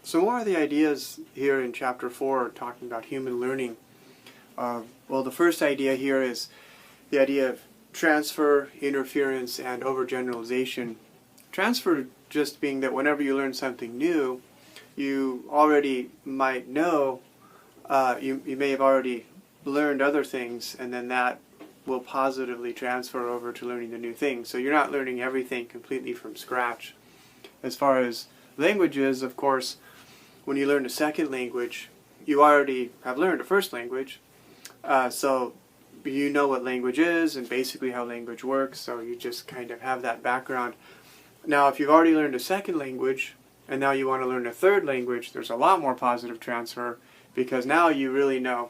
So more of the ideas here in Chapter 4 talking about human learning. Well, the first idea here is the idea of transfer, interference, and overgeneralization. Transfer just being that whenever you learn something new, you already might know, you may have already learned other things, and then that will positively transfer over to learning the new thing. So you're not learning everything completely from scratch. As far as languages, of course, when you learn a second language, you already have learned a first language, so you know what language is and basically how language works, so you just kind of have that background. Now, if you've already learned a second language, and now you want to learn a third language, there's a lot more positive transfer, because now you really know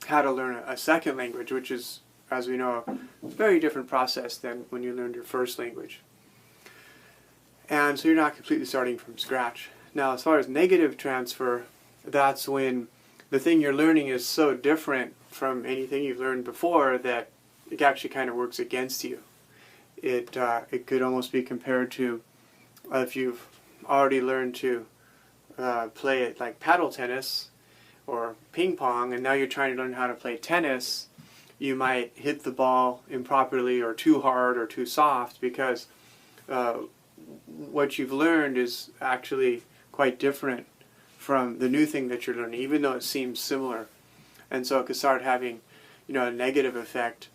how to learn a second language, which is, as we know, a very different process than when you learned your first language. And so you're not completely starting from scratch. Now, as far as negative transfer, that's when the thing you're learning is so different from anything you've learned before that it actually kind of works against you. It could almost be compared to if you've already learned to play it like paddle tennis or ping pong, and now you're trying to learn how to play tennis. You might hit the ball improperly or too hard or too soft because what you've learned is actually quite different from the new thing that you're learning, even though it seems similar. And so it could start having, a negative effect.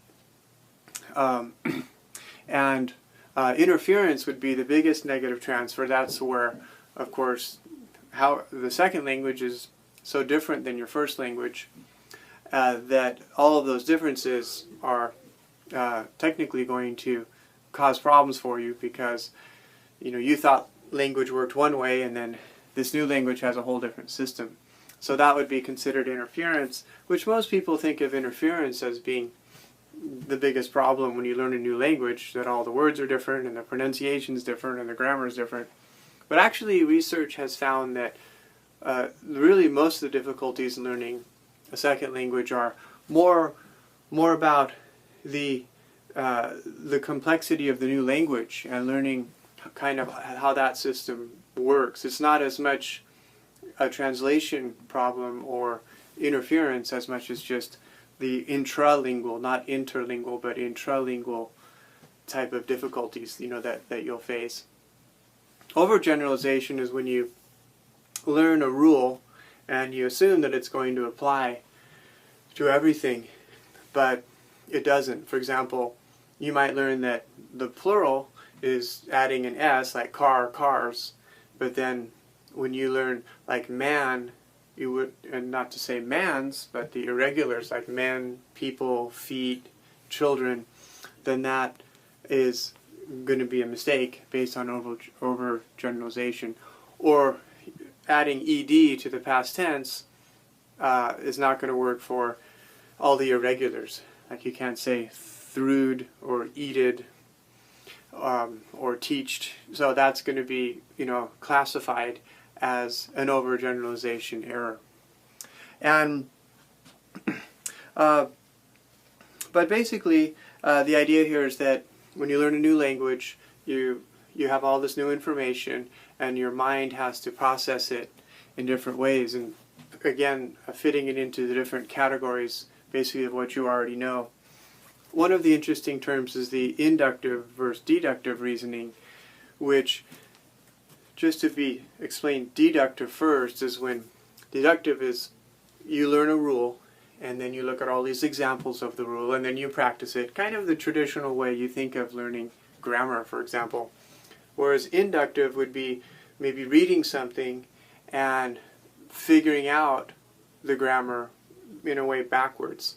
And interference would be the biggest negative transfer. That's where, of course, how the second language is so different than your first language that all of those differences are technically going to cause problems for you because, you thought language worked one way and then this new language has a whole different system. So that would be considered interference, which most people think of interference as being the biggest problem when you learn a new language, that all the words are different and the pronunciation is different and the grammar is different. But actually research has found that really most of the difficulties in learning a second language are more about the complexity of the new language and learning kind of how that system works. It's not as much a translation problem or interference as much as just the intralingual, not interlingual, but intralingual type of difficulties, that you'll face. Overgeneralization is when you learn a rule and you assume that it's going to apply to everything, but it doesn't. For example, you might learn that the plural is adding an S, like car, cars, but then when you learn like man, you would, and not to say mans, but the irregulars like men, people, feet, children, then that is going to be a mistake based on overgeneralization. Or adding ed to the past tense is not going to work for all the irregulars. Like you can't say threwed or eated or teached. So that's going to be, classified as an overgeneralization error. And but basically, the idea here is that when you learn a new language, you have all this new information, and your mind has to process it in different ways. And again, fitting it into the different categories, basically of what you already know. One of the interesting terms is the inductive versus deductive reasoning, which, just to be explained, deductive first is when deductive is you learn a rule and then you look at all these examples of the rule and then you practice it, kind of the traditional way you think of learning grammar, for example. Whereas inductive would be maybe reading something and figuring out the grammar in a way backwards.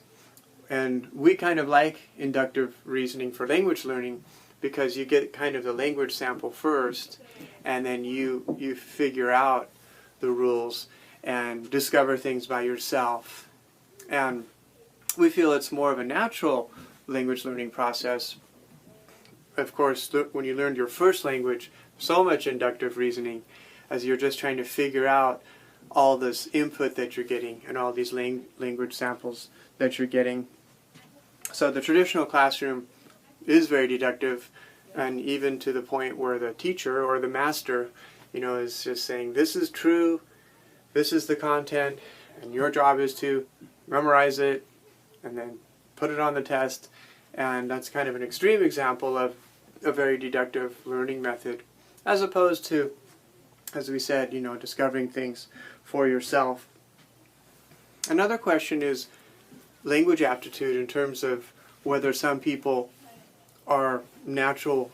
And we kind of like inductive reasoning for language learning because you get kind of the language sample first, and then you figure out the rules and discover things by yourself. And we feel it's more of a natural language learning process. Of course, when you learned your first language, so much inductive reasoning as you're just trying to figure out all this input that you're getting and all these language samples that you're getting. So the traditional classroom is very deductive, and even to the point where the teacher or the master is just saying this is true, this is the content, and your job is to memorize it and then put it on the test. And that's kind of an extreme example of a very deductive learning method, as opposed to, as we said, discovering things for yourself. Another question is language aptitude, in terms of whether some people are natural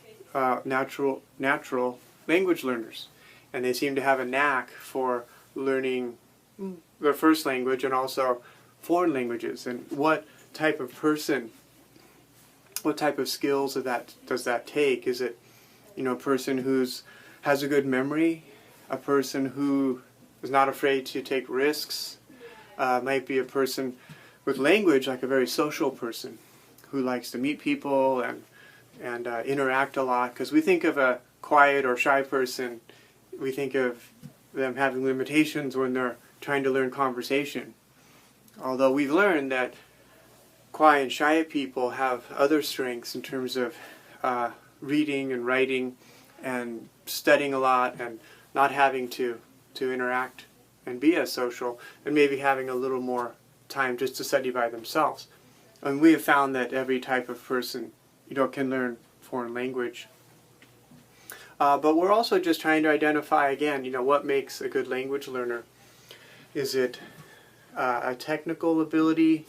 language learners, and they seem to have a knack for learning their first language and also foreign languages. And what type of person, what type of skills does that take? Is it a person has a good memory, a person who is not afraid to take risks, might be a person with language, like a very social person who likes to meet people and interact a lot. Because we think of a quiet or shy person, we think of them having limitations when they're trying to learn conversation. Although we've learned that quiet and shy people have other strengths in terms of reading and writing and studying a lot and not having to interact and be as social, and maybe having a little more time just to study by themselves. And we have found that every type of person can learn foreign language. But we're also just trying to identify, again, what makes a good language learner. Is it a technical ability,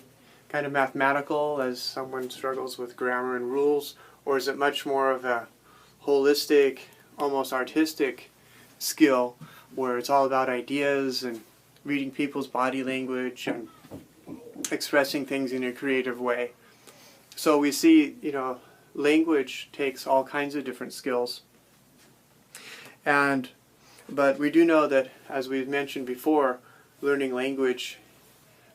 kind of mathematical, as someone struggles with grammar and rules, or is it much more of a holistic, almost artistic skill, where it's all about ideas and reading people's body language and expressing things in a creative way? So we see, language takes all kinds of different skills. But we do know that, as we've mentioned before, learning language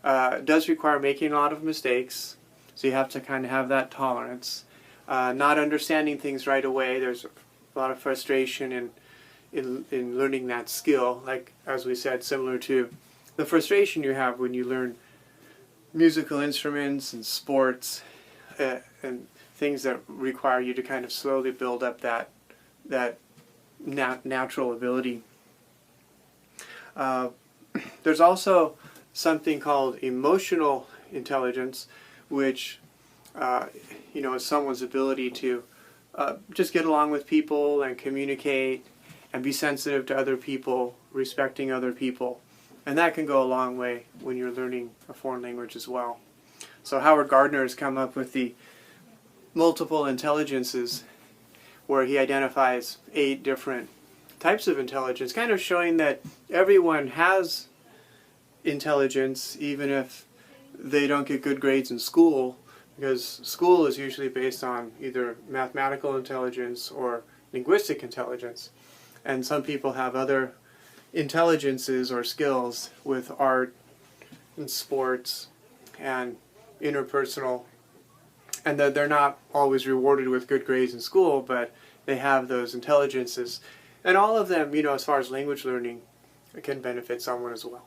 does require making a lot of mistakes. So you have to kind of have that tolerance. Not understanding things right away. There's a lot of frustration in learning that skill. Like, as we said, similar to the frustration you have when you learn musical instruments and sports and things that require you to kind of slowly build up that natural ability. There's also something called emotional intelligence, which is someone's ability to just get along with people and communicate and be sensitive to other people, respecting other people. And that can go a long way when you're learning a foreign language as well. So Howard Gardner has come up with the multiple intelligences, where he identifies 8 different types of intelligence, kind of showing that everyone has intelligence, even if they don't get good grades in school, because school is usually based on either mathematical intelligence or linguistic intelligence. And some people have other intelligences or skills with art and sports and interpersonal, and that they're not always rewarded with good grades in school, but they have those intelligences. And all of them, as far as language learning, can benefit someone as well.